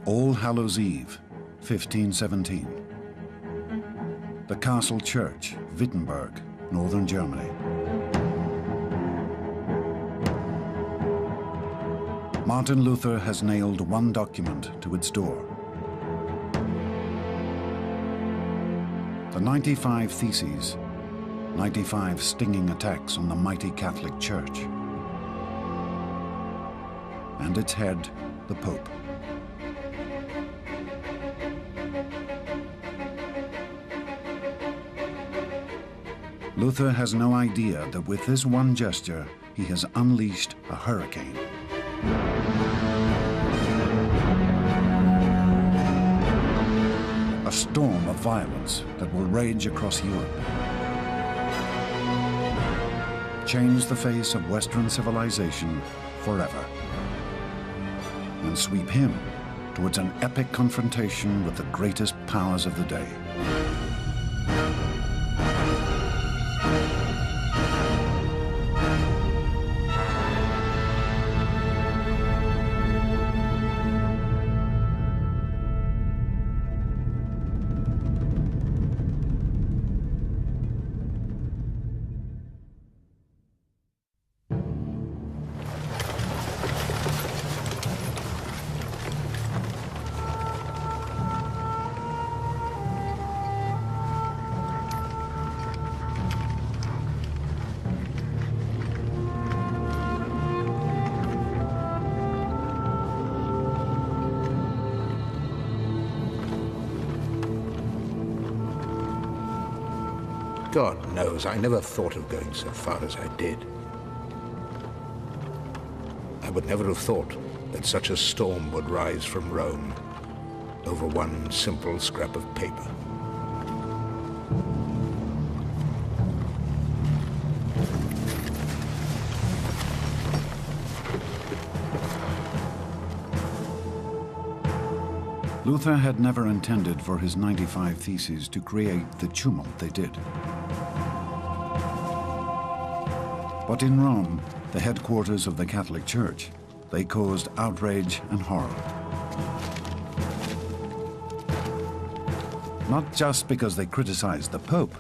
All Hallows Eve, 1517. The Castle Church, Wittenberg, northern Germany. Martin Luther has nailed one document to its door. The 95 Theses, 95 stinging attacks on the mighty Catholic Church. And its head, the Pope. Luther has no idea that with this one gesture, he has unleashed a hurricane. A storm of violence that will rage across Europe. Change the face of Western civilization forever. And sweep him towards an epic confrontation with the greatest powers of the day. God knows, I never thought of going so far as I did. I would never have thought that such a storm would rise from Rome over one simple scrap of paper. Luther had never intended for his 95 Theses to create the tumult they did. But in Rome, the headquarters of the Catholic Church, they caused outrage and horror. Not just because they criticized the Pope,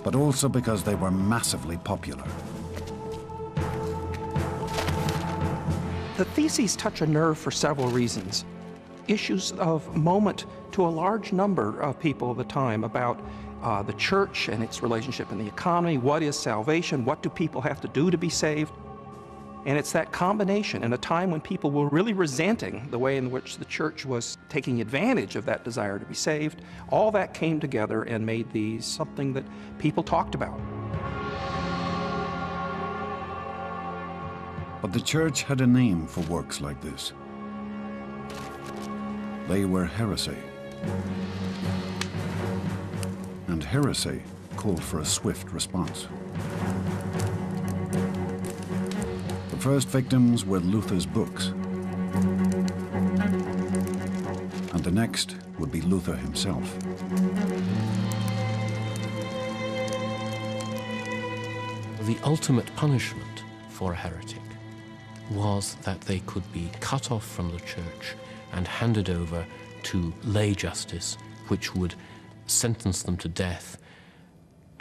but also because they were massively popular. The Theses touch a nerve for several reasons. Issues of moment to a large number of people of the time about the church and its relationship in the economy, what is salvation, what do people have to do to be saved? And it's that combination in a time when people were really resenting the way in which the church was taking advantage of that desire to be saved. All that came together and made these something that people talked about. But the church had a name for works like this. They were heresy. And heresy called for a swift response. The first victims were Luther's books. And the next would be Luther himself. The ultimate punishment for a heretic was that they could be cut off from the church and handed over to lay justice, which would sentence them to death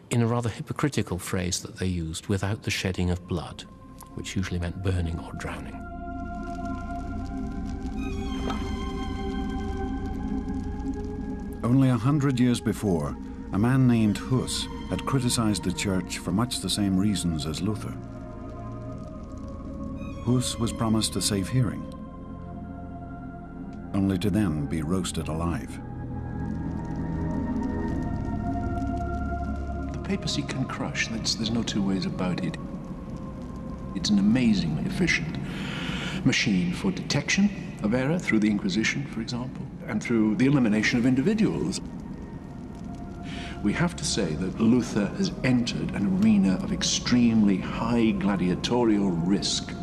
in a rather hypocritical phrase that they used, without the shedding of blood, which usually meant burning or drowning. Only 100 years before, a man named Hus had criticized the church for much the same reasons as Luther. Hus was promised a safe hearing, only to then be roasted alive. The papacy can crush, there's no two ways about it. It's an amazingly efficient machine for detection of error through the Inquisition, for example, and through the elimination of individuals. We have to say that Luther has entered an arena of extremely high gladiatorial risk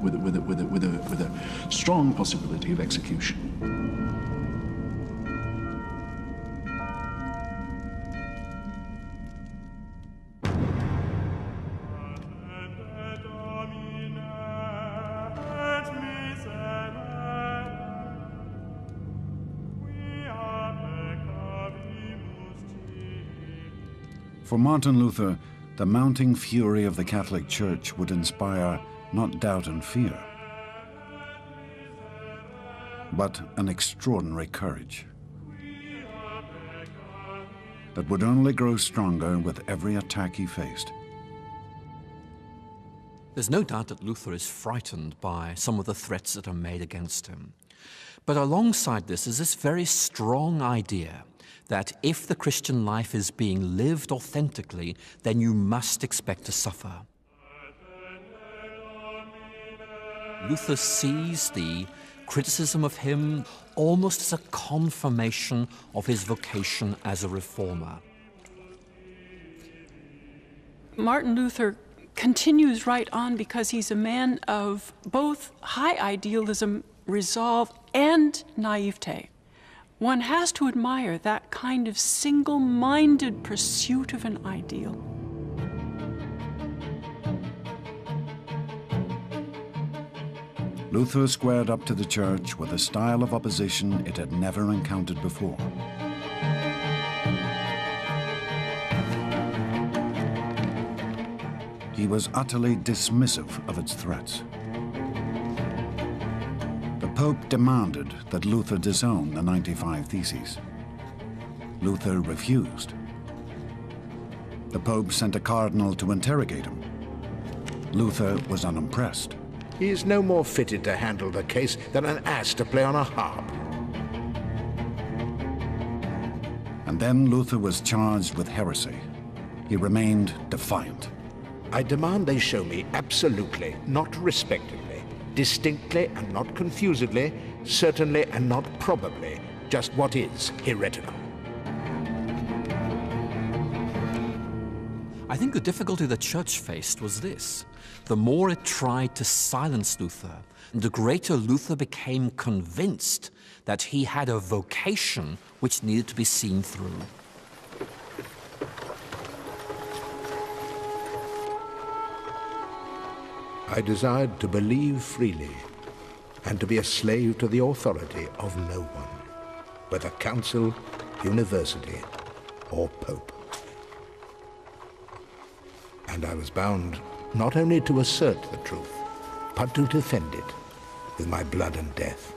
with a strong possibility of execution. For Martin Luther, the mounting fury of the Catholic Church would inspire not doubt and fear, but an extraordinary courage that would only grow stronger with every attack he faced. There's no doubt that Luther is frightened by some of the threats that are made against him. But alongside this is this very strong idea that if the Christian life is being lived authentically, then you must expect to suffer. Luther sees the criticism of him almost as a confirmation of his vocation as a reformer. Martin Luther continues right on because he's a man of both high idealism, resolve, and naivete. One has to admire that kind of single-minded pursuit of an ideal. Luther squared up to the church with a style of opposition it had never encountered before. He was utterly dismissive of its threats. The Pope demanded that Luther disown the 95 Theses. Luther refused. The Pope sent a cardinal to interrogate him. Luther was unimpressed. He is no more fitted to handle the case than an ass to play on a harp. And then Luther was charged with heresy. He remained defiant. I demand they show me absolutely, not respectively, distinctly and not confusedly, certainly and not probably, just what is heretical. I think the difficulty the church faced was this. The more it tried to silence Luther, the greater Luther became convinced that he had a vocation which needed to be seen through. I desired to believe freely and to be a slave to the authority of no one, whether council, university, or pope. And I was bound not only to assert the truth, but to defend it with my blood and death.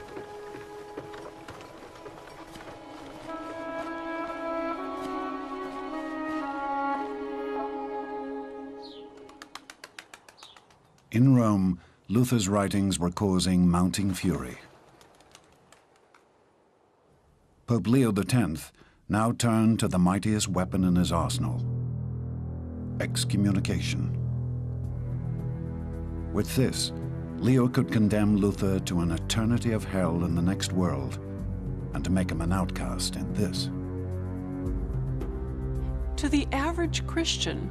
In Rome, Luther's writings were causing mounting fury. Pope Leo X now turned to the mightiest weapon in his arsenal: excommunication. With this, Leo could condemn Luther to an eternity of hell in the next world, and to make him an outcast in this. To the average Christian,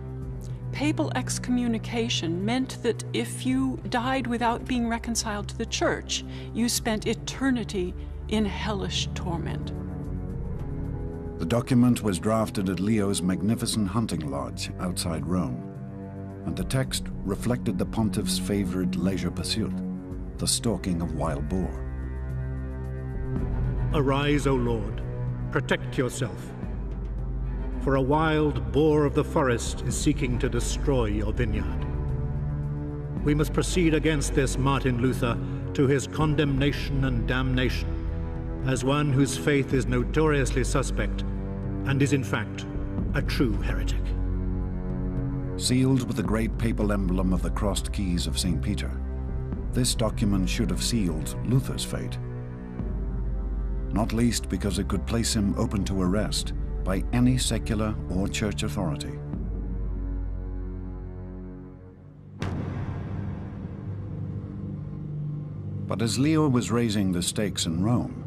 papal excommunication meant that if you died without being reconciled to the church, you spent eternity in hellish torment. The document was drafted at Leo's magnificent hunting lodge outside Rome, and the text reflected the pontiff's favorite leisure pursuit, the stalking of wild boar. Arise, O Lord, protect yourself. For a wild boar of the forest is seeking to destroy your vineyard. We must proceed against this Martin Luther to his condemnation and damnation, as one whose faith is notoriously suspect and is in fact a true heretic. Sealed with the great papal emblem of the crossed keys of St. Peter, this document should have sealed Luther's fate, not least because it could place him open to arrest by any secular or church authority. But as Leo was raising the stakes in Rome,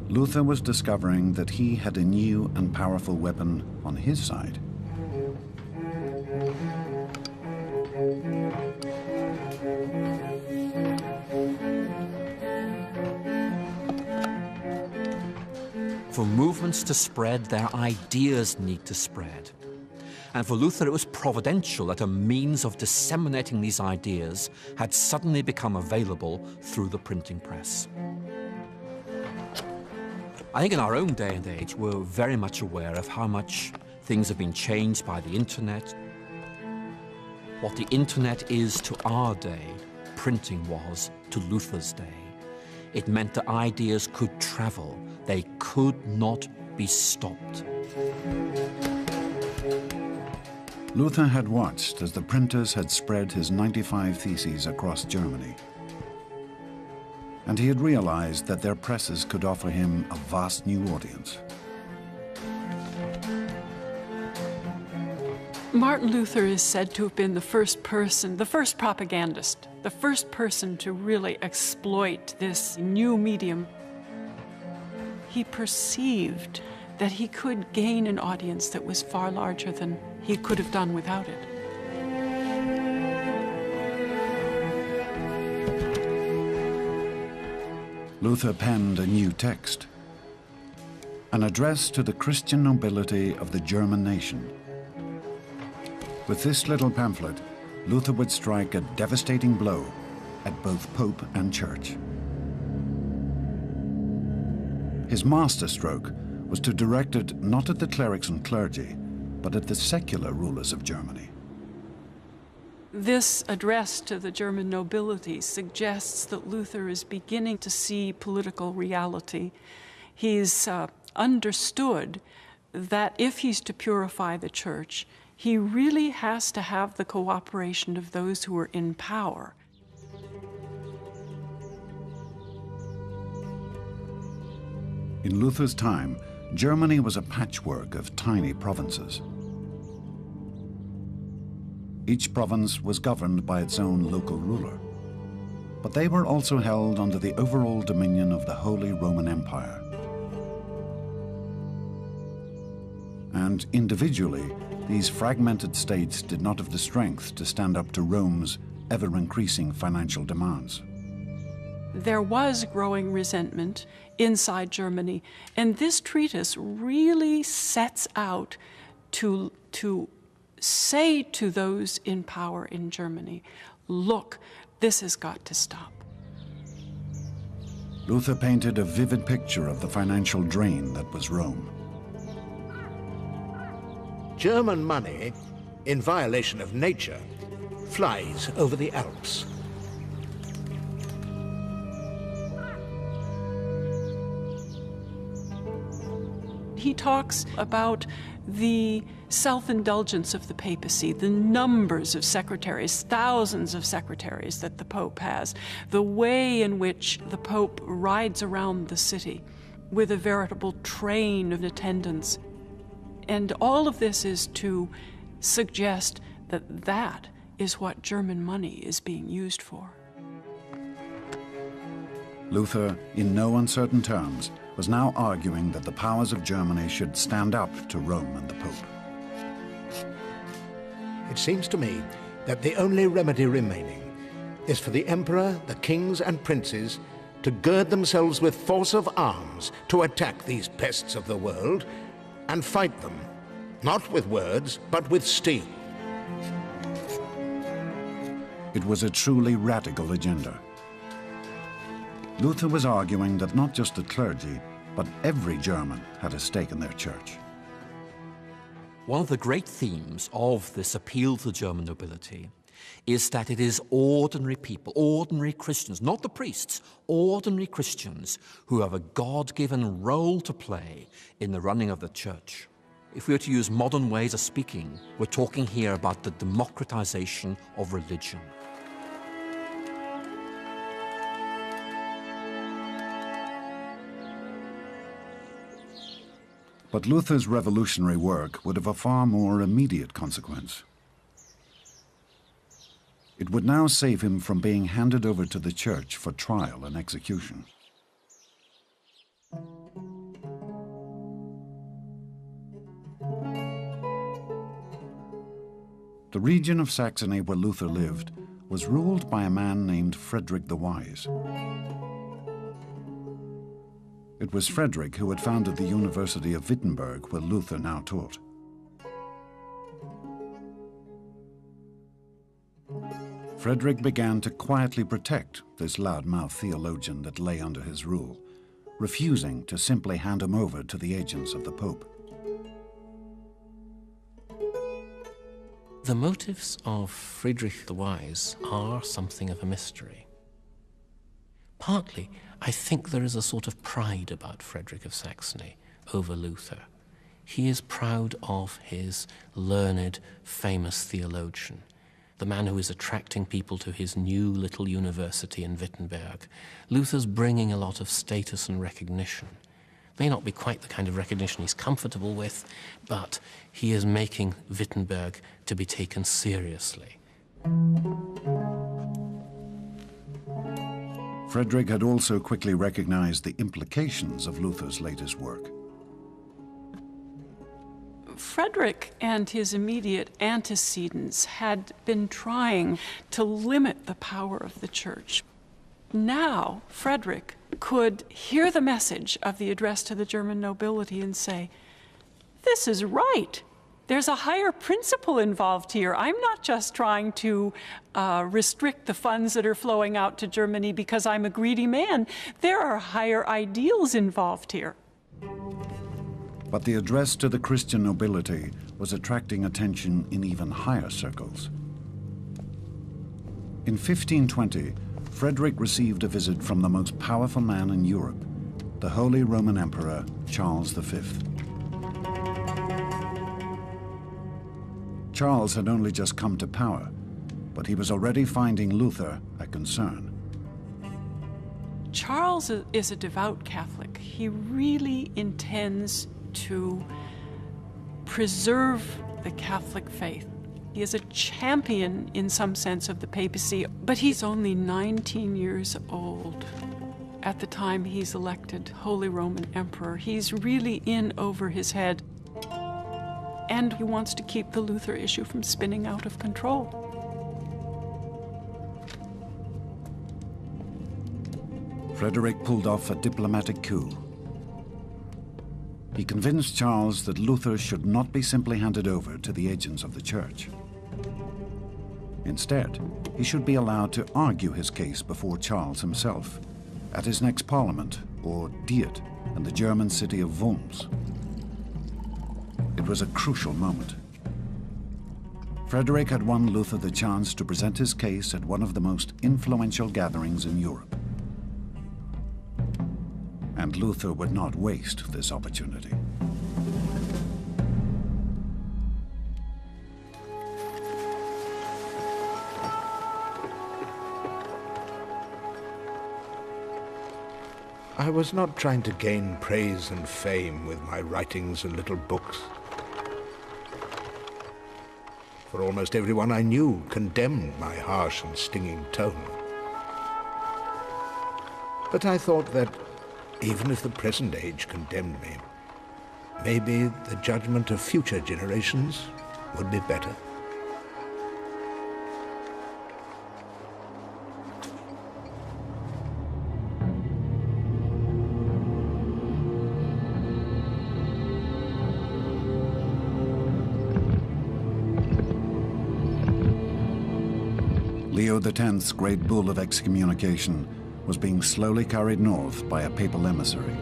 Luther was discovering that he had a new and powerful weapon on his side. For movements to spread, their ideas need to spread. And for Luther, it was providential that a means of disseminating these ideas had suddenly become available through the printing press. I think in our own day and age, we're very much aware of how much things have been changed by the internet. What the internet is to our day, printing was to Luther's day. It meant that ideas could travel. They could not be stopped. Luther had watched as the printers had spread his 95 theses across Germany. And he had realized that their presses could offer him a vast new audience. Martin Luther is said to have been the first person, the first propagandist, the first person to really exploit this new medium. He perceived that he could gain an audience that was far larger than he could have done without it. Luther penned a new text, an address to the Christian nobility of the German nation. With this little pamphlet, Luther would strike a devastating blow at both Pope and Church. His masterstroke was to direct it not at the clerics and clergy, but at the secular rulers of Germany. This address to the German nobility suggests that Luther is beginning to see political reality. He's understood that if he's to purify the church, he really has to have the cooperation of those who are in power. In Luther's time, Germany was a patchwork of tiny provinces. Each province was governed by its own local ruler, but they were also held under the overall dominion of the Holy Roman Empire. And individually, these fragmented states did not have the strength to stand up to Rome's ever-increasing financial demands. There was growing resentment inside Germany, and this treatise really sets out to say to those in power in Germany, look, this has got to stop. Luther painted a vivid picture of the financial drain that was Rome. German money, in violation of nature, flies over the Alps. He talks about the self-indulgence of the papacy, the numbers of secretaries, thousands of secretaries that the Pope has, the way in which the Pope rides around the city with a veritable train of attendants. And all of this is to suggest that that is what German money is being used for. Luther, in no uncertain terms, was now arguing that the powers of Germany should stand up to Rome and the Pope. It seems to me that the only remedy remaining is for the emperor, the kings and princes to gird themselves with force of arms to attack these pests of the world and fight them, not with words, but with steel. It was a truly radical agenda. Luther was arguing that not just the clergy, but every German had a stake in their church. One of the great themes of this appeal to the German nobility is that it is ordinary people, ordinary Christians, not the priests, ordinary Christians who have a God-given role to play in the running of the church. If we were to use modern ways of speaking, we're talking here about the democratization of religion. But Luther's revolutionary work would have a far more immediate consequence. It would now save him from being handed over to the church for trial and execution. The region of Saxony where Luther lived was ruled by a man named Frederick the Wise. It was Frederick who had founded the University of Wittenberg, where Luther now taught. Frederick began to quietly protect this loudmouth theologian that lay under his rule, refusing to simply hand him over to the agents of the Pope. The motives of Friedrich the Wise are something of a mystery. Partly, I think there is a sort of pride about Frederick of Saxony over Luther. He is proud of his learned, famous theologian, the man who is attracting people to his new little university in Wittenberg. Luther's bringing a lot of status and recognition. May not be quite the kind of recognition he's comfortable with, but he is making Wittenberg to be taken seriously. Frederick had also quickly recognized the implications of Luther's latest work. Frederick and his immediate antecedents had been trying to limit the power of the church. Now, Frederick could hear the message of the address to the German nobility and say, "This is right. There's a higher principle involved here. I'm not just trying to restrict the funds that are flowing out to Germany because I'm a greedy man. There are higher ideals involved here." But the address to the Christian nobility was attracting attention in even higher circles. In 1520, Frederick received a visit from the most powerful man in Europe, the Holy Roman Emperor Charles V. Charles had only just come to power, but he was already finding Luther a concern. Charles is a devout Catholic. He really intends to preserve the Catholic faith. He is a champion in some sense of the papacy, but he's only 19 years old at the time he's elected Holy Roman Emperor. He's really in over his head, and he wants to keep the Luther issue from spinning out of control. Frederick pulled off a diplomatic coup. He convinced Charles that Luther should not be simply handed over to the agents of the church. Instead, he should be allowed to argue his case before Charles himself, at his next parliament, or Diet, in the German city of Worms. It was a crucial moment. Frederick had won Luther the chance to present his case at one of the most influential gatherings in Europe. And Luther would not waste this opportunity. I was not trying to gain praise and fame with my writings and little books. For almost everyone I knew condemned my harsh and stinging tone. But I thought that even if the present age condemned me, maybe the judgment of future generations would be better. Leo X's great bull of excommunication was being slowly carried north by a papal emissary.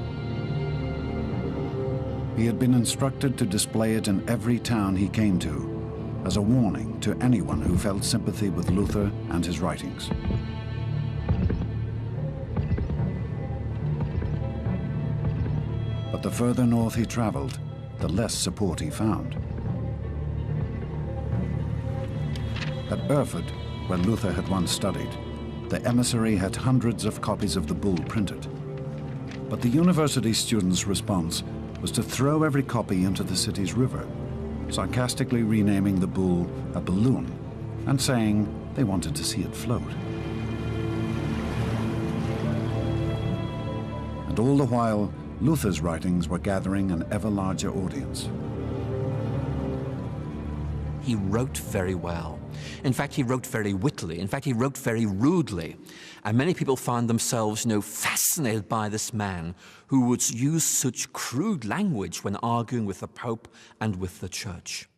He had been instructed to display it in every town he came to, as a warning to anyone who felt sympathy with Luther and his writings. But the further north he traveled, the less support he found. At Erfurt, where Luther had once studied, the emissary had hundreds of copies of the bull printed. But the university students' response was to throw every copy into the city's river, sarcastically renaming the bull a balloon and saying they wanted to see it float. And all the while, Luther's writings were gathering an ever larger audience. He wrote very well. In fact, he wrote very wittily. In fact, he wrote very rudely. And many people found themselves, fascinated by this man who would use such crude language when arguing with the Pope and with the Church.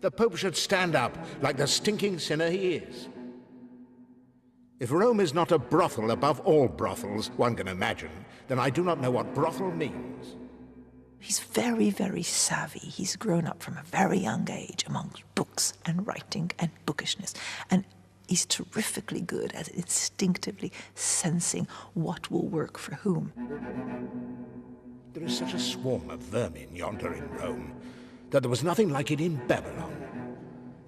The Pope should stand up like the stinking sinner he is. If Rome is not a brothel above all brothels one can imagine, then I do not know what brothel means. He's very, very savvy. He's grown up from a very young age amongst books and writing and bookishness. And he's terrifically good at instinctively sensing what will work for whom. There is such a swarm of vermin yonder in Rome that there was nothing like it in Babylon.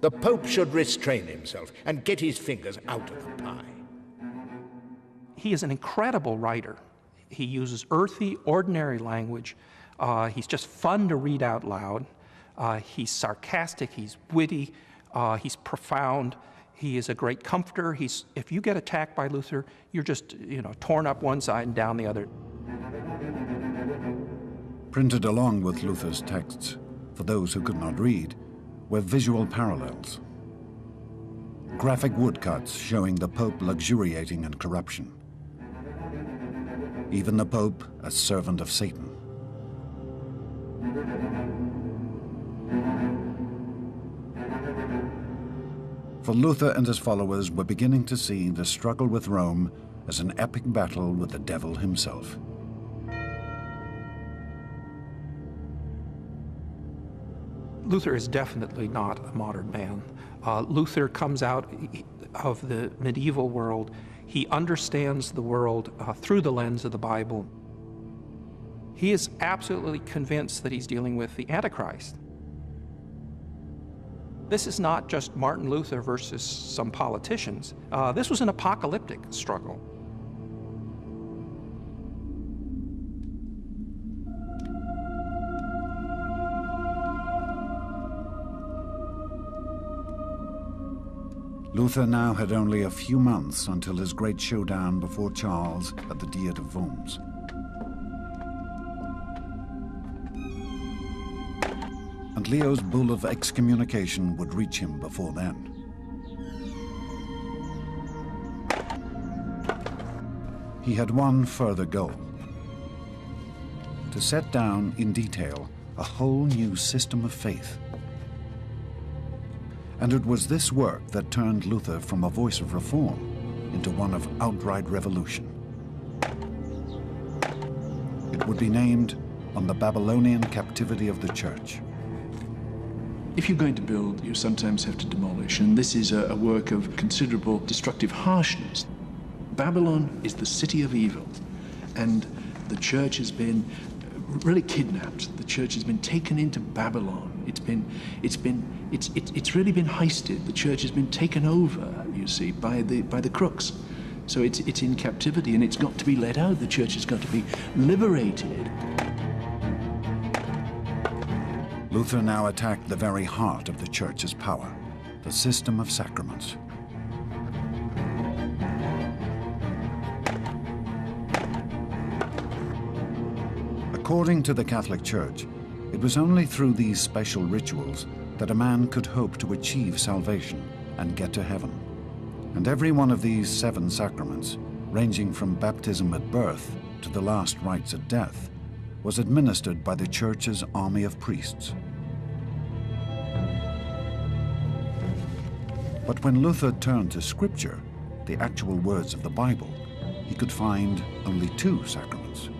The Pope should restrain himself and get his fingers out of the pie. He is an incredible writer. He uses earthy, ordinary language. He's just fun to read out loud. He's sarcastic, he's witty, he's profound. He is a great comforter. If you get attacked by Luther, you're just, torn up one side and down the other. Printed along with Luther's texts, for those who could not read, were visual parallels. Graphic woodcuts showing the Pope luxuriating in corruption. Even the Pope a servant of Satan. For Luther and his followers were beginning to see the struggle with Rome as an epic battle with the devil himself. Luther is definitely not a modern man. Luther comes out of the medieval world. He understands the world through the lens of the Bible. He is absolutely convinced that he's dealing with the Antichrist. This is not just Martin Luther versus some politicians. This was an apocalyptic struggle. Luther now had only a few months until his great showdown before Charles at the Diet of Worms. And Leo's bull of excommunication would reach him before then. He had one further goal: to set down in detail a whole new system of faith. And it was this work that turned Luther from a voice of reform into one of outright revolution. It would be named On the Babylonian Captivity of the Church. If you're going to build, you sometimes have to demolish, and this is a work of considerable destructive harshness. Babylon is the city of evil, and the church has been really kidnapped. The church has been taken into Babylon. It's really been heisted. The church has been taken over, you see, by the crooks. So it's in captivity, and it's got to be let out. The church has got to be liberated. Luther now attacked the very heart of the church's power, the system of sacraments. According to the Catholic Church, it was only through these special rituals that a man could hope to achieve salvation and get to heaven. And every one of these 7 sacraments, ranging from baptism at birth to the last rites at death, was administered by the Church's army of priests. But when Luther turned to Scripture, the actual words of the Bible, he could find only 2 sacraments.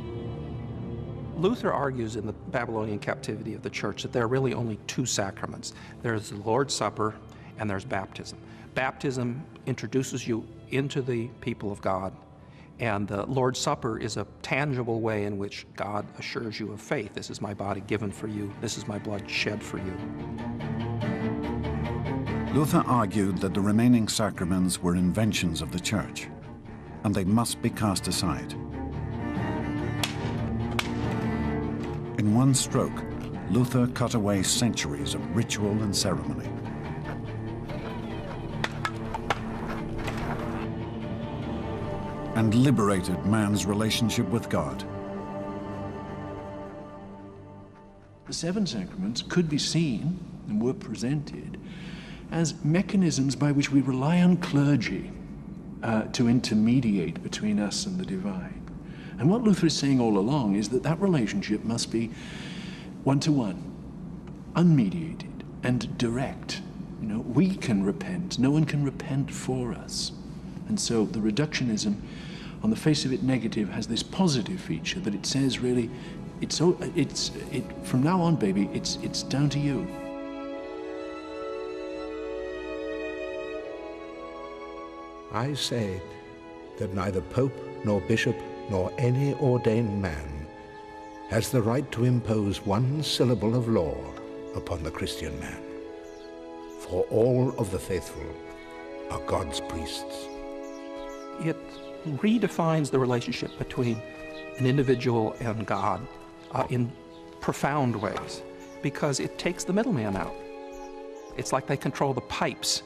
Luther argues in the Babylonian captivity of the church that there are really only 2 sacraments. There's the Lord's Supper and there's baptism. Baptism introduces you into the people of God, and the Lord's Supper is a tangible way in which God assures you of faith. This is my body given for you. This is my blood shed for you. Luther argued that the remaining sacraments were inventions of the church, and they must be cast aside. In one stroke, Luther cut away centuries of ritual and ceremony. And liberated man's relationship with God. The 7 sacraments could be seen, and were presented, as mechanisms by which we rely on clergy to intermediate between us and the divine. And what Luther is saying all along is that that relationship must be one-to-one, unmediated, and direct. You know, we can repent. No one can repent for us. And so the reductionism, on the face of it negative, has this positive feature that it says really, From now on, baby, it's down to you. I say that neither Pope nor Bishop nor any ordained man has the right to impose one syllable of law upon the Christian man. For all of the faithful are God's priests. It redefines the relationship between an individual and God in profound ways, because it takes the middleman out. It's like they control the pipes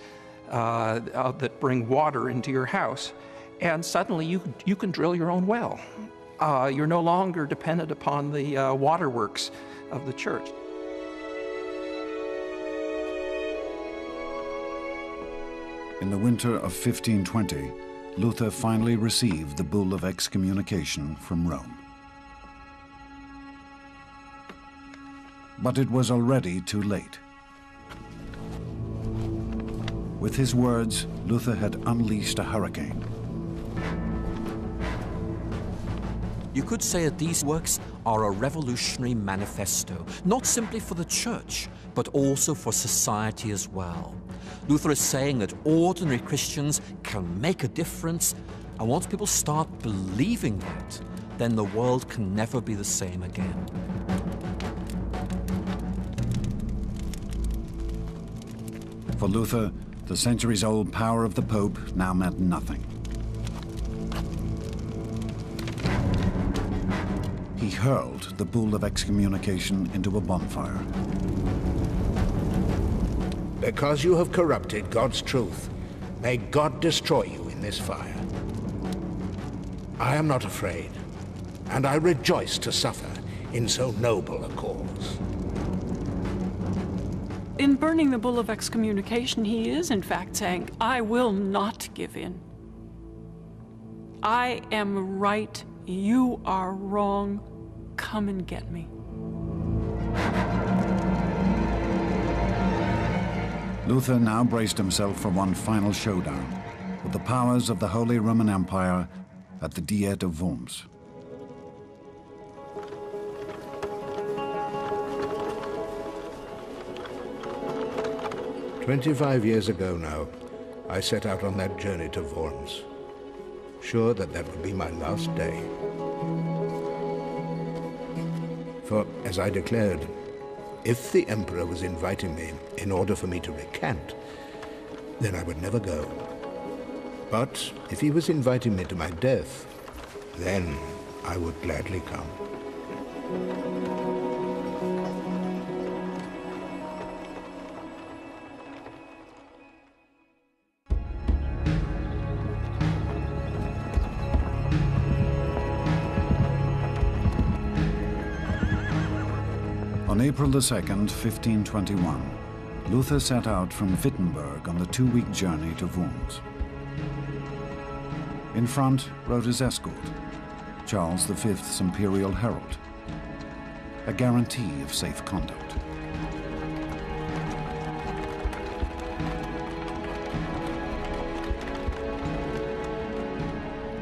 that bring water into your house, and suddenly you can drill your own well. You're no longer dependent upon the waterworks of the church. In the winter of 1520, Luther finally received the bull of excommunication from Rome. But it was already too late. With his words, Luther had unleashed a hurricane. You could say that these works are a revolutionary manifesto, not simply for the church, but also for society as well. Luther is saying that ordinary Christians can make a difference, and once people start believing that, then the world can never be the same again. For Luther, the centuries-old power of the Pope now meant nothing. He hurled the bull of excommunication into a bonfire. Because you have corrupted God's truth, may God destroy you in this fire. I am not afraid, and I rejoice to suffer in so noble a cause. In burning the bull of excommunication, he is in fact saying, I will not give in. I am right, you are wrong, come and get me. Luther now braced himself for one final showdown with the powers of the Holy Roman Empire at the Diet of Worms. "25 years ago now, I set out on that journey to Worms, sure that that would be my last day. For, as I declared, if the Emperor was inviting me in order for me to recant, then I would never go. But if he was inviting me to my death, then I would gladly come." On April the 2nd, 1521, Luther set out from Wittenberg on the 2-week journey to Worms. In front rode his escort, Charles V's imperial herald, a guarantee of safe conduct.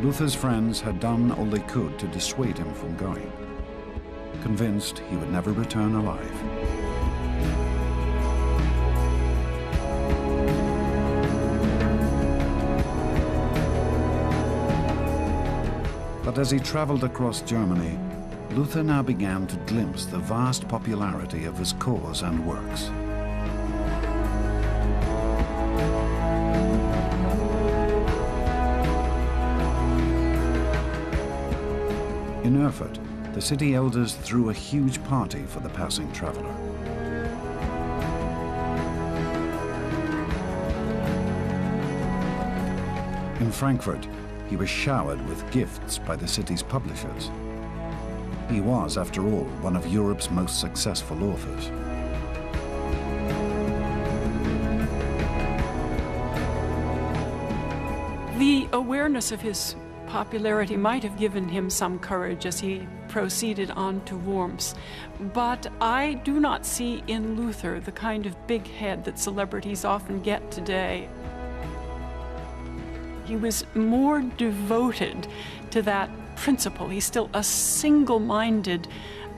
Luther's friends had done all they could to dissuade him from going, convinced he would never return alive. But as he traveled across Germany, Luther now began to glimpse the vast popularity of his cause and works. In Erfurt, the city elders threw a huge party for the passing traveler. In Frankfurt, he was showered with gifts by the city's publishers. He was, after all, one of Europe's most successful authors. The awareness of his popularity might have given him some courage as he proceeded on to Worms, but I do not see in Luther the kind of big head that celebrities often get today. He was more devoted to that principle. He's still a single-minded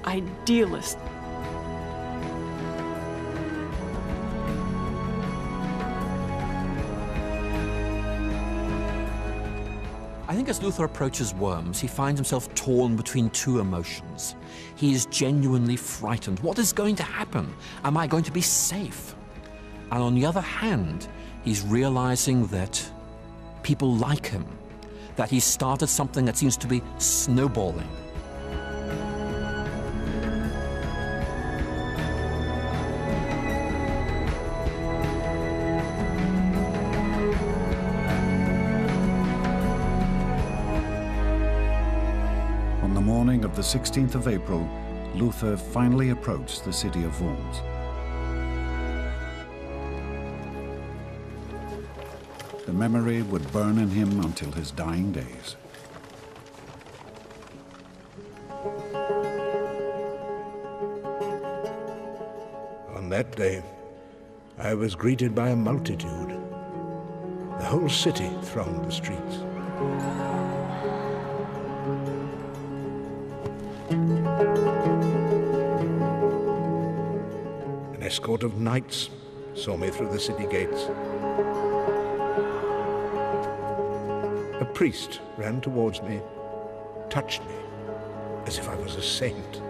idealist. I think as Luther approaches Worms, he finds himself torn between two emotions. He is genuinely frightened. What is going to happen? Am I going to be safe? And on the other hand, he's realizing that people like him, that he's started something that seems to be snowballing. The 16th of April, Luther finally approached the city of Worms. The memory would burn in him until his dying days. On that day, I was greeted by a multitude. The whole city thronged the streets. An escort of knights saw me through the city gates. A priest ran towards me, touched me, as if I was a saint.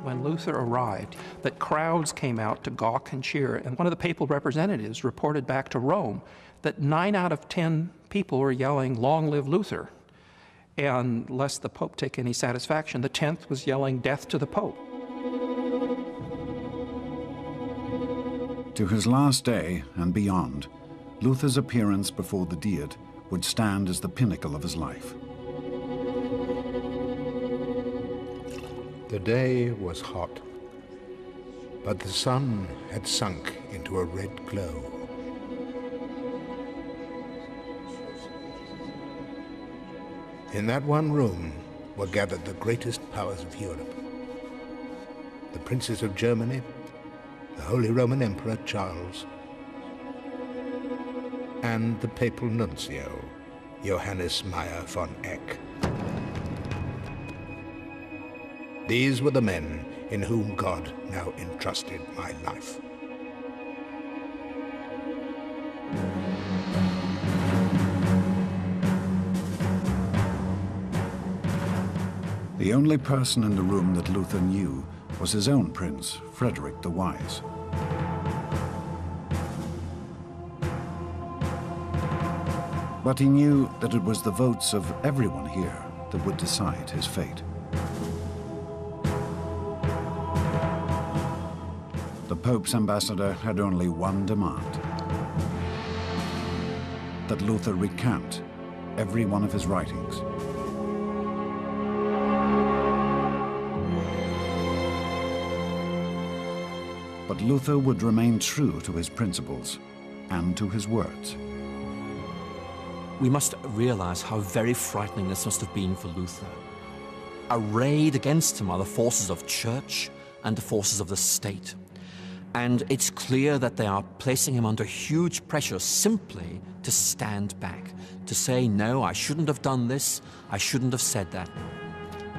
When Luther arrived, that crowds came out to gawk and cheer, and one of the papal representatives reported back to Rome that 9 out of 10 people were yelling, "Long live Luther." And lest the Pope take any satisfaction, the 10th was yelling, "Death to the Pope." To his last day and beyond, Luther's appearance before the Diet would stand as the pinnacle of his life. The day was hot, but the sun had sunk into a red glow. In that one room were gathered the greatest powers of Europe. The princes of Germany, the Holy Roman Emperor Charles, and the papal nuncio, Johannes Meyer von Eck. These were the men in whom God now entrusted my life. The only person in the room that Luther knew was his own prince, Frederick the Wise. But he knew that it was the votes of everyone here that would decide his fate. The Pope's ambassador had only one demand: that Luther recant every one of his writings. But Luther would remain true to his principles and to his words. We must realize how very frightening this must have been for Luther. Arrayed against him are the forces of church and the forces of the state. And it's clear that they are placing him under huge pressure simply to stand back, to say, no, I shouldn't have done this, I shouldn't have said that.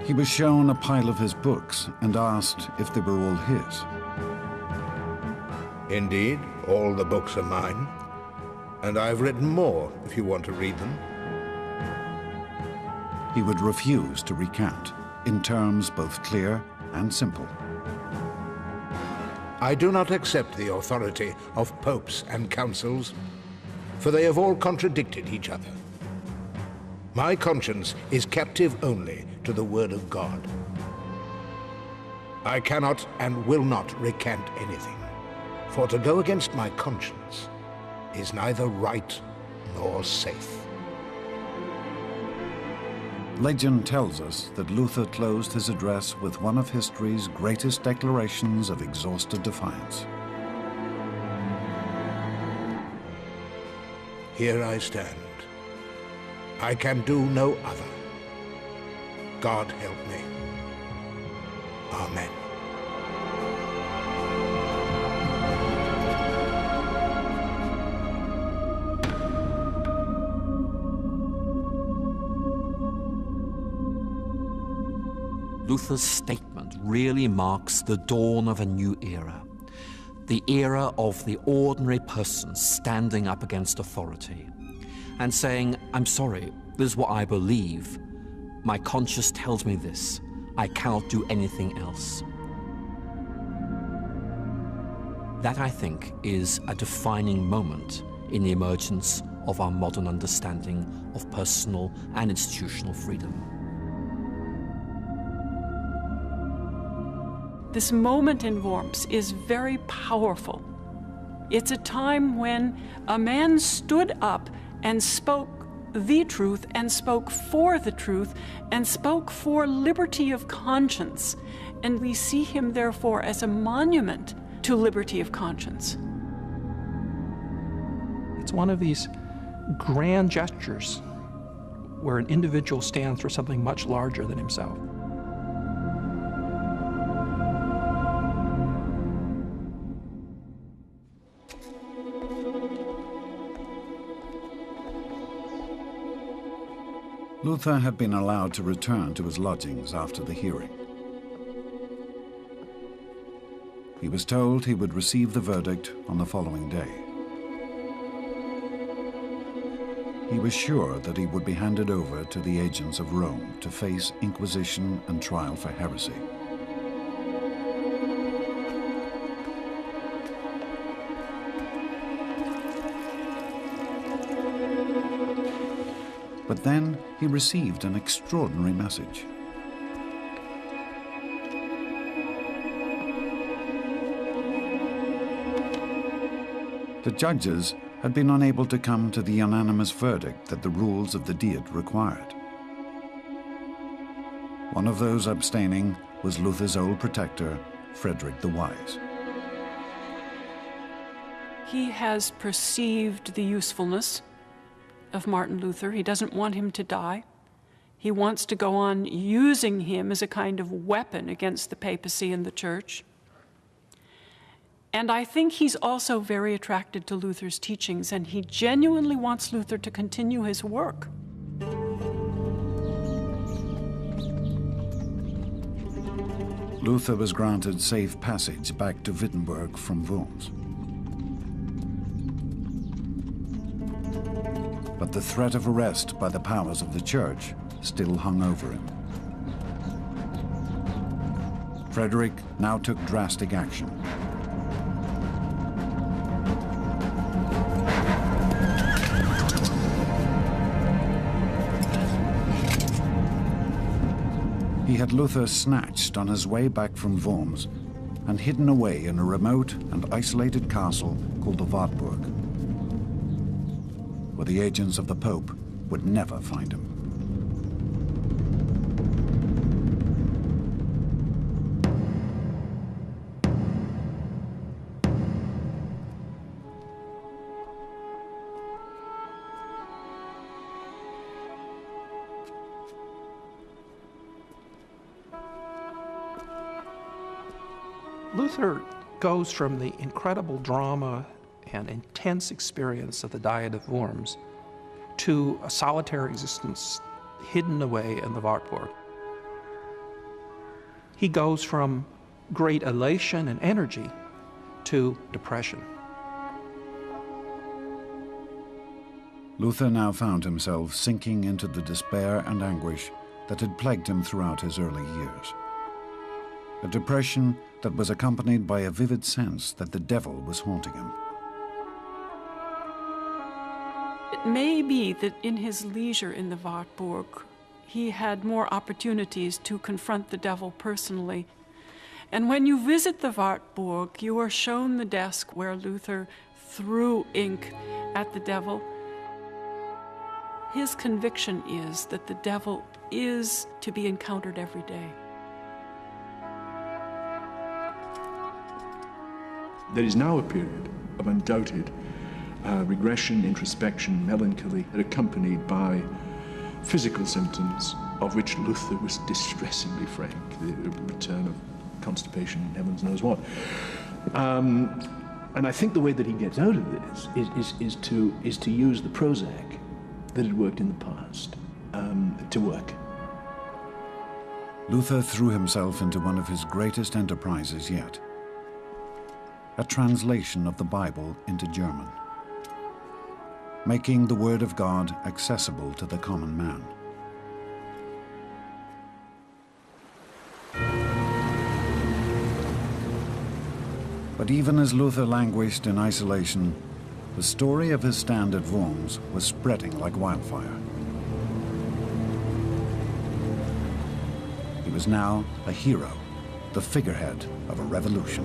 He was shown a pile of his books and asked if they were all his. Indeed, all the books are mine, and I've written more if you want to read them. He would refuse to recant, in terms both clear and simple. I do not accept the authority of popes and councils, for they have all contradicted each other. My conscience is captive only to the word of God. I cannot and will not recant anything, for to go against my conscience is neither right nor safe. Legend tells us that Luther closed his address with one of history's greatest declarations of exhausted defiance. Here I stand. I can do no other. God help me. Amen. Luther's statement really marks the dawn of a new era, the era of the ordinary person standing up against authority and saying, I'm sorry, this is what I believe. My conscience tells me this. I cannot do anything else. That, I think, is a defining moment in the emergence of our modern understanding of personal and institutional freedom. This moment in Worms is very powerful. It's a time when a man stood up and spoke the truth and spoke for the truth and spoke for liberty of conscience. And we see him, therefore, as a monument to liberty of conscience. It's one of these grand gestures where an individual stands for something much larger than himself. Luther had been allowed to return to his lodgings after the hearing. He was told he would receive the verdict on the following day. He was sure that he would be handed over to the agents of Rome to face inquisition and trial for heresy. But then he received an extraordinary message. The judges had been unable to come to the unanimous verdict that the rules of the Diet required. One of those abstaining was Luther's old protector, Frederick the Wise. He has perceived the usefulness of Martin Luther. He doesn't want him to die. He wants to go on using him as a kind of weapon against the papacy and the church. And I think he's also very attracted to Luther's teachings, and he genuinely wants Luther to continue his work. Luther was granted safe passage back to Wittenberg from Worms. But the threat of arrest by the powers of the church still hung over him. Frederick now took drastic action. He had Luther snatched on his way back from Worms and hidden away in a remote and isolated castle called the Wartburg, where the agents of the Pope would never find him. Luther goes from the incredible drama and intense experience of the Diet of Worms to a solitary existence hidden away in the Wartburg. He goes from great elation and energy to depression. Luther now found himself sinking into the despair and anguish that had plagued him throughout his early years. A depression that was accompanied by a vivid sense that the devil was haunting him. It may be that in his leisure in the Wartburg, he had more opportunities to confront the devil personally. And when you visit the Wartburg, you are shown the desk where Luther threw ink at the devil. His conviction is that the devil is to be encountered every day. There is now a period of undoubted regression, introspection, melancholy, accompanied by physical symptoms of which Luther was distressingly frank, the return of constipation, heavens knows what. And I think the way that he gets out of this is to use the Prozac that had worked in the past to work. Luther threw himself into one of his greatest enterprises yet: a translation of the Bible into German, making the Word of God accessible to the common man. But even as Luther languished in isolation, the story of his stand at Worms was spreading like wildfire. He was now a hero, the figurehead of a revolution.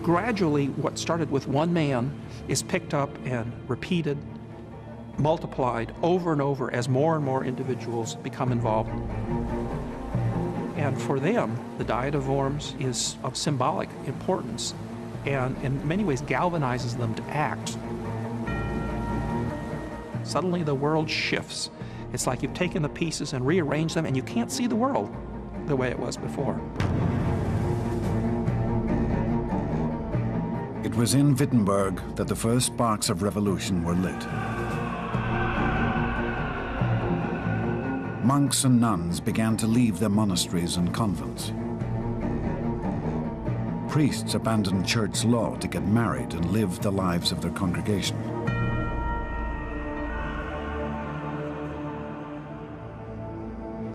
Gradually, what started with one man is picked up and repeated, multiplied over and over as more and more individuals become involved. And for them, the Diet of Worms is of symbolic importance and in many ways galvanizes them to act. Suddenly the world shifts. It's like you've taken the pieces and rearranged them and you can't see the world the way it was before. It was in Wittenberg that the first sparks of revolution were lit. Monks and nuns began to leave their monasteries and convents. Priests abandoned church law to get married and live the lives of their congregation.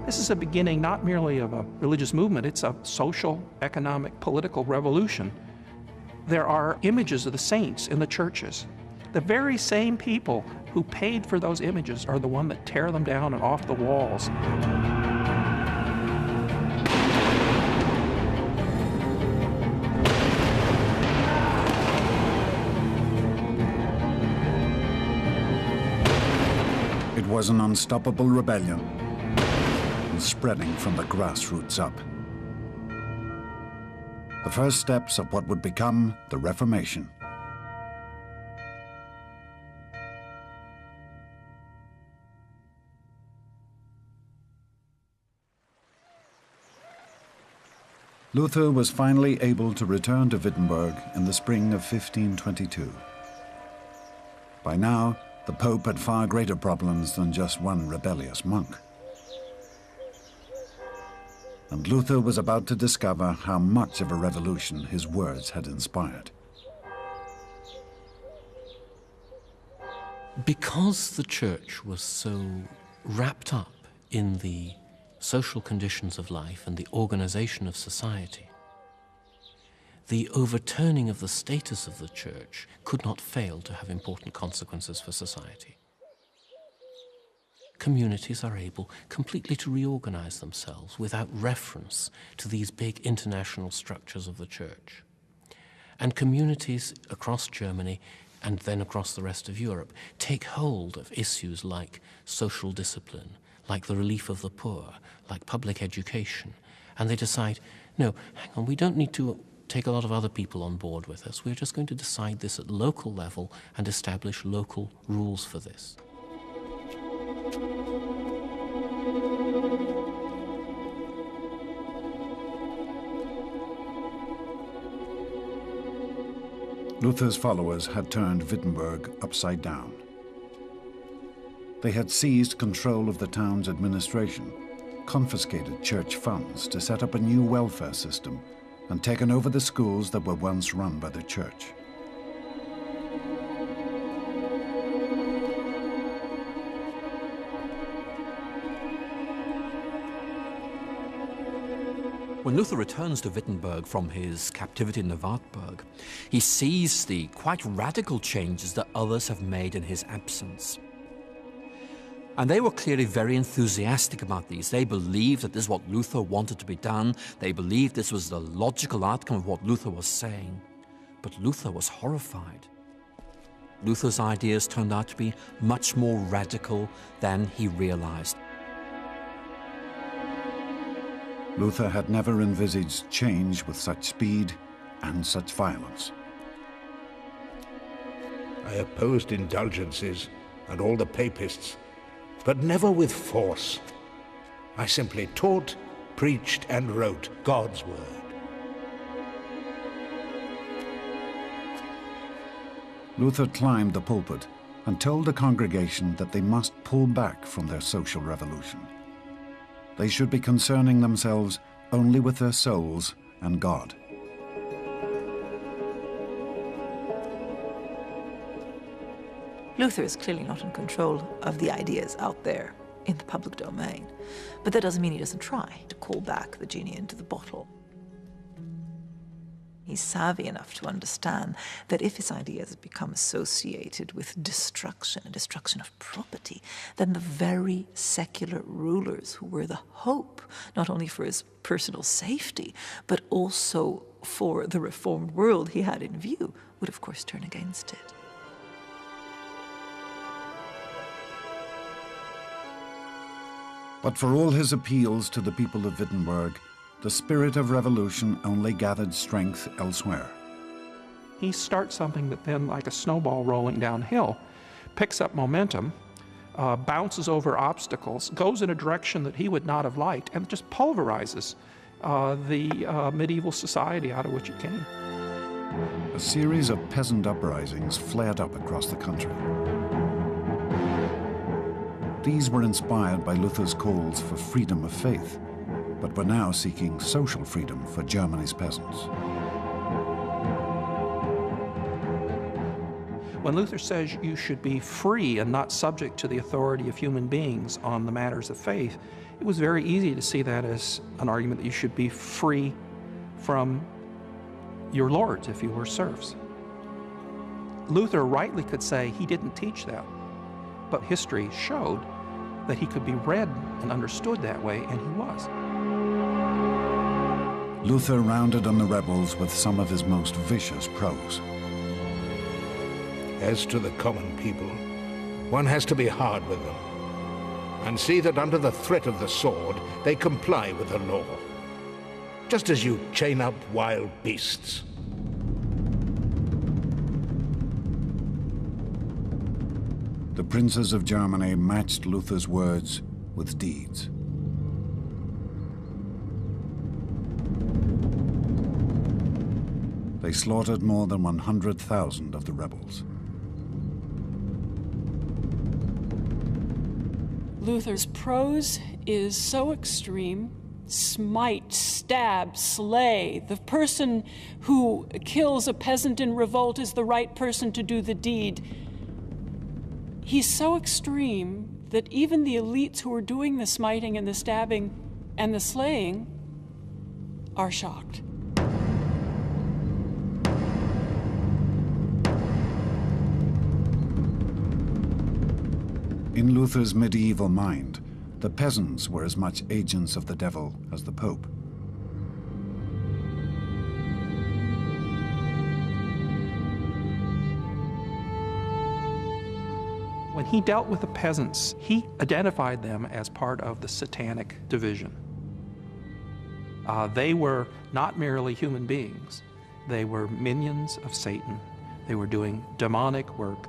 This is a beginning not merely of a religious movement, it's a social, economic, political revolution. There are images of the saints in the churches. The very same people who paid for those images are the ones that tear them down and off the walls. It was an unstoppable rebellion, spreading from the grassroots up. The first steps of what would become the Reformation. Luther was finally able to return to Wittenberg in the spring of 1522. By now, the Pope had far greater problems than just one rebellious monk. And Luther was about to discover how much of a revolution his words had inspired. Because the church was so wrapped up in the social conditions of life and the organization of society, the overturning of the status of the church could not fail to have important consequences for society. Communities are able completely to reorganize themselves without reference to these big international structures of the church. And communities across Germany and then across the rest of Europe take hold of issues like social discipline, like the relief of the poor, like public education, and they decide, no, hang on, we don't need to take a lot of other people on board with us. We're just going to decide this at local level and establish local rules for this. Luther's followers had turned Wittenberg upside down. They had seized control of the town's administration, confiscated church funds to set up a new welfare system, and taken over the schools that were once run by the church. When Luther returns to Wittenberg from his captivity in the Wartburg, he sees the quite radical changes that others have made in his absence. And they were clearly very enthusiastic about these. They believed that this is what Luther wanted to be done. They believed this was the logical outcome of what Luther was saying. But Luther was horrified. Luther's ideas turned out to be much more radical than he realized. Luther had never envisaged change with such speed and such violence. I opposed indulgences and all the papists, but never with force. I simply taught, preached, and wrote God's word. Luther climbed the pulpit and told the congregation that they must pull back from their social revolution. They should be concerning themselves only with their souls and God. Luther is clearly not in control of the ideas out there in the public domain, but that doesn't mean he doesn't try to call back the genie into the bottle. He's savvy enough to understand that if his ideas become associated with destruction and destruction of property, then the very secular rulers who were the hope, not only for his personal safety, but also for the reformed world he had in view, would of course turn against it. But for all his appeals to the people of Wittenberg, the spirit of revolution only gathered strength elsewhere. He starts something that then, like a snowball rolling downhill, picks up momentum, bounces over obstacles, goes in a direction that he would not have liked, and just pulverizes the medieval society out of which it came. A series of peasant uprisings flared up across the country. These were inspired by Luther's calls for freedom of faith, but were now seeking social freedom for Germany's peasants. When Luther says you should be free and not subject to the authority of human beings on the matters of faith, it was very easy to see that as an argument that you should be free from your lords if you were serfs. Luther rightly could say he didn't teach that, but history showed that he could be read and understood that way, and he was. Luther rounded on the rebels with some of his most vicious prose. As to the common people, one has to be hard with them and see that under the threat of the sword, they comply with the law, just as you chain up wild beasts. The princes of Germany matched Luther's words with deeds. They slaughtered more than 100,000 of the rebels. Luther's prose is so extreme. Smite, stab, slay. The person who kills a peasant in revolt is the right person to do the deed. He's so extreme that even the elites who are doing the smiting and the stabbing and the slaying are shocked. In Luther's medieval mind, the peasants were as much agents of the devil as the Pope. When he dealt with the peasants, he identified them as part of the satanic division. They were not merely human beings. They were minions of Satan. They were doing demonic work.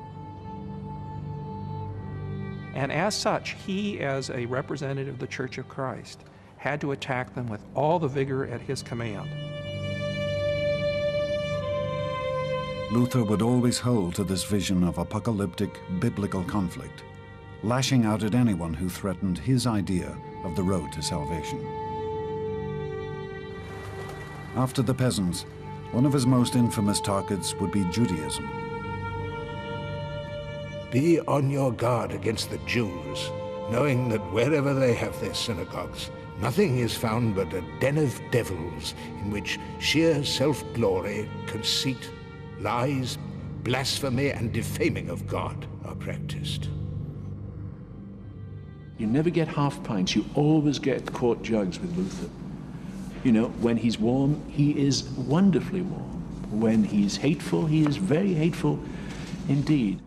And as such, he, as a representative of the Church of Christ, had to attack them with all the vigor at his command. Luther would always hold to this vision of apocalyptic biblical conflict, lashing out at anyone who threatened his idea of the road to salvation. After the peasants, one of his most infamous targets would be Judaism. Be on your guard against the Jews, knowing that wherever they have their synagogues, nothing is found but a den of devils in which sheer self-glory, conceit, lies, blasphemy, and defaming of God are practiced. You never get half pints, you always get quart jugs with Luther. You know, when he's warm, he is wonderfully warm. When he's hateful, he is very hateful indeed.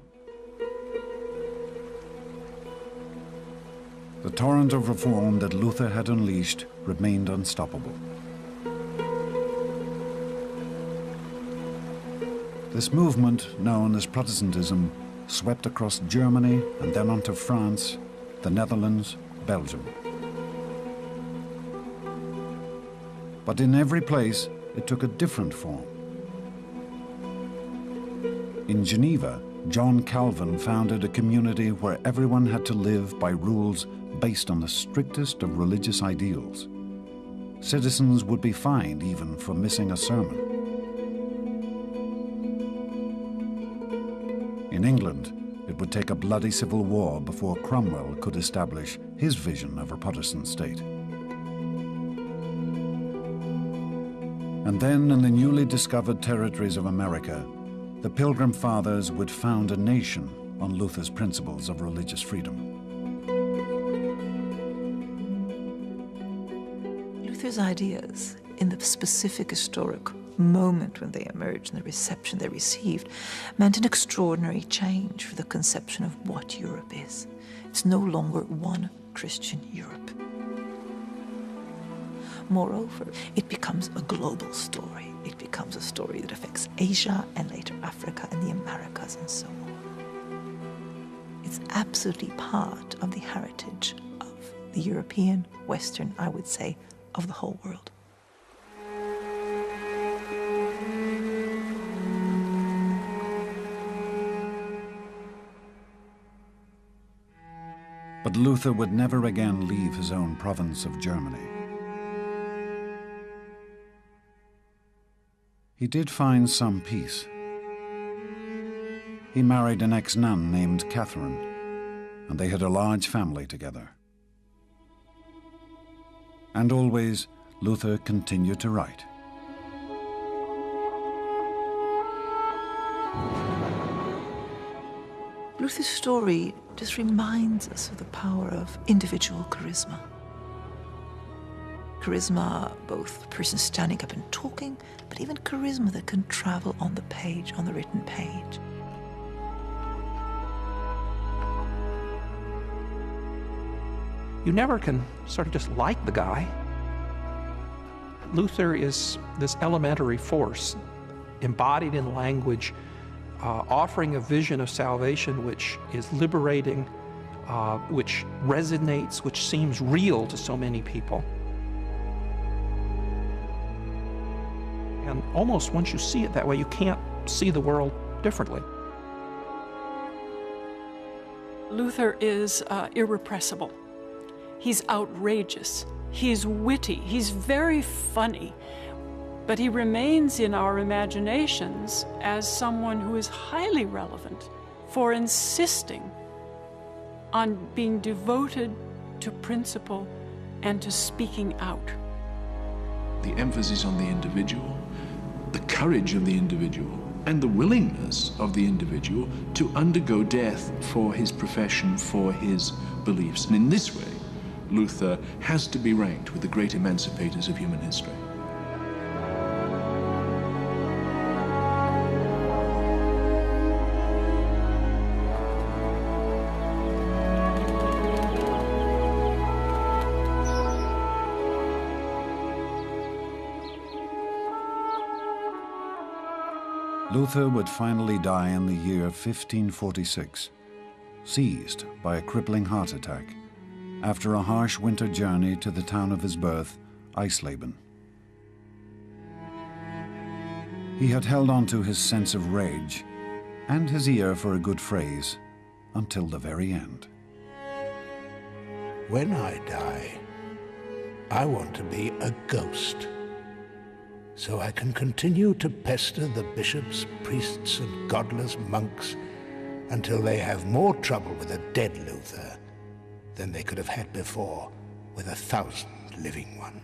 The torrent of reform that Luther had unleashed remained unstoppable. This movement, known as Protestantism, swept across Germany and then onto France, the Netherlands, Belgium. But in every place, it took a different form. In Geneva, John Calvin founded a community where everyone had to live by rules based on the strictest of religious ideals. Citizens would be fined even for missing a sermon. In England, it would take a bloody civil war before Cromwell could establish his vision of a Protestant state. And then, in the newly discovered territories of America, the Pilgrim Fathers would found a nation on Luther's principles of religious freedom. Luther's ideas, in the specific historic moment when they emerged and the reception they received, meant an extraordinary change for the conception of what Europe is. It's no longer one Christian Europe. Moreover, it becomes a global story. It becomes a story that affects Asia and later Africa and the Americas and so on. It's absolutely part of the heritage of the European, Western, I would say, of the whole world. But Luther would never again leave his own province of Germany. He did find some peace. He married an ex-nun named Catherine, and they had a large family together. And always, Luther continued to write. Luther's story just reminds us of the power of individual charisma. Charisma, both the person standing up and talking, but even charisma that can travel on the page, on the written page. You never can sort of just like the guy. Luther is this elementary force, embodied in language, offering a vision of salvation which is liberating, which resonates, which seems real to so many people. And almost once you see it that way, you can't see the world differently. Luther is irrepressible. He's outrageous. He's witty. He's very funny. But he remains in our imaginations as someone who is highly relevant for insisting on being devoted to principle and to speaking out. The emphasis on the individual, the courage of the individual, and the willingness of the individual to undergo death for his profession, for his beliefs. And in this way, Luther has to be ranked with the great emancipators of human history. Luther would finally die in the year 1546, seized by a crippling heart attack after a harsh winter journey to the town of his birth, Eisleben. He had held on to his sense of rage and his ear for a good phrase until the very end. When I die, I want to be a ghost, so I can continue to pester the bishops, priests, and godless monks until they have more trouble with a dead Luther than they could have had before with 1,000 living ones.